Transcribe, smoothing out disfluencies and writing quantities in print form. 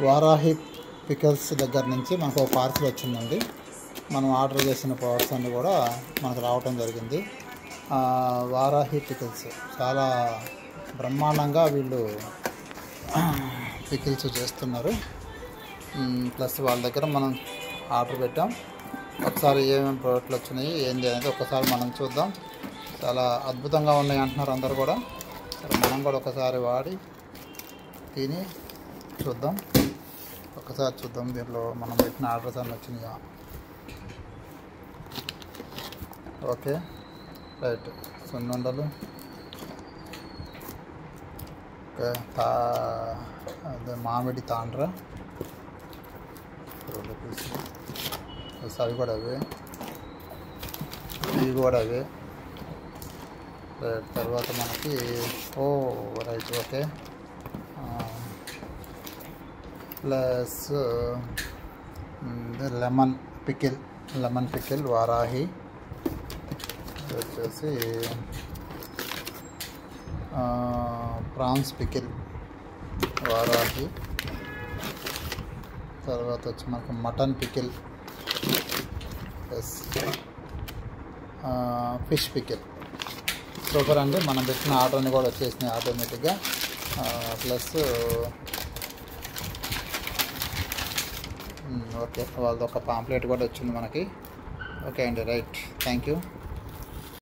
Varahi pickles దగ్గర నుంచి మనకు ఒక పార్సల్ వచ్చిందండి. మనం ఆర్డర్ చేసిన ప్రొడక్ట్స్ అన్నీ కూడా మనకు రావటం జరిగింది. వారాహి పికల్స్ చాలా బ్రహ్మాండంగా వీళ్ళు పికిల్స్ చేస్తున్నారు. ప్లస్ వాళ్ళ దగ్గర మనం ఆర్డర్ పెట్టాం. ఒకసారి ఏమేమి ప్రోడక్ట్లు వచ్చినాయి ఏంటి అనేది ఒకసారి మనం చూద్దాం. చాలా అద్భుతంగా ఉన్నాయి అంటున్నారు అందరు కూడా. సరే మనం కూడా ఒకసారి వాడి తిని చూద్దాం. ఒకసారి చూద్దాం దీంట్లో మనం పెట్టిన ఆర్డర్స్ అన్నీ వచ్చినాయా. Okay right. సున్నుండలు, ఓకే, అదే మామిడి తాండ్ర, అవి కూడా అవే, ఇవి కూడా అవే. రైట్. తర్వాత మనకి right okay plus lemon pickle Varahi వచ్చేసి ప్రాన్స్ పికిల్ వారాహి. తర్వాత వచ్చి మనకు mutton pickle plus fish pickle. Super అండి. మనం పెట్టిన ఆర్డర్ని కూడా వచ్చేసినాయి ఆటోమేటిక్గా. ప్లస్ ఓకే వాళ్ళది ఒక పాంప్లెట్ కూడా వచ్చింది మనకి. ఓకే అండి రైట్. Thank you.